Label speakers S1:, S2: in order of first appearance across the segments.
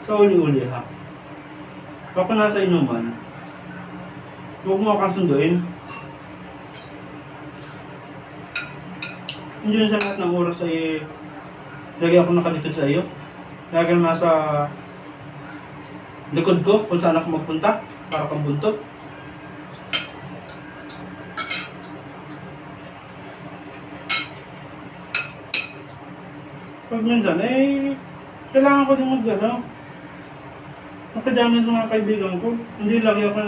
S1: Sa uli-uli ha. Pag nasa inuman, huwag mo akong sunduin. Hindi sa lahat ng oras ay lagi ako nakalikod sa iyo. Lagi nasa likod ko kung saan ako magpunta para kang buntot. Pag minsan kailangan ko din mag-ano, nakadami sa mga kaibigan ko. Hindi lagi ako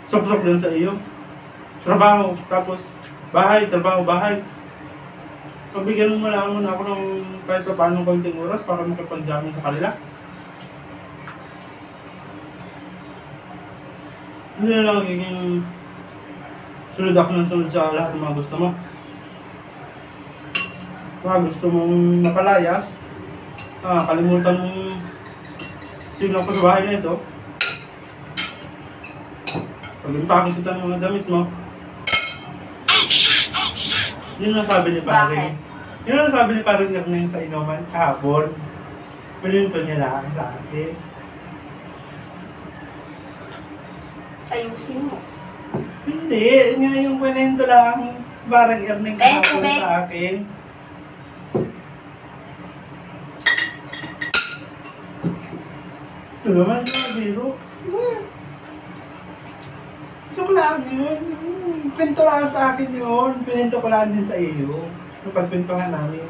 S1: sok-sok lang sa iyo. Trabaho, tapos bahay, trabaho, bahay. Pabigyan mo lang muna ako ng kahit pa paano konting oras para makipag-jamming sa kanila. Hindi na lang magiging sunod ako ng sunod sa lahat ng mga gusto mo. Gusto mong mapalayas, kalimutan mong sino ako sa bahay na ito. Pag-impake kita ng mga damit mo. Yun ang sabi ni Paring. Yun ang sabi ni Paring Erning sa inuman kahapon. Pininto niya lang sa akin.
S2: Ayusin mo.
S1: Hindi, yun yung pininto lang. Paring Erning kahapon sa akin. Ito naman yung biro. Joke lang yun. Pinto lang sa akin yun. Pininto ko lang din sa iyo. Napagpintuhan namin.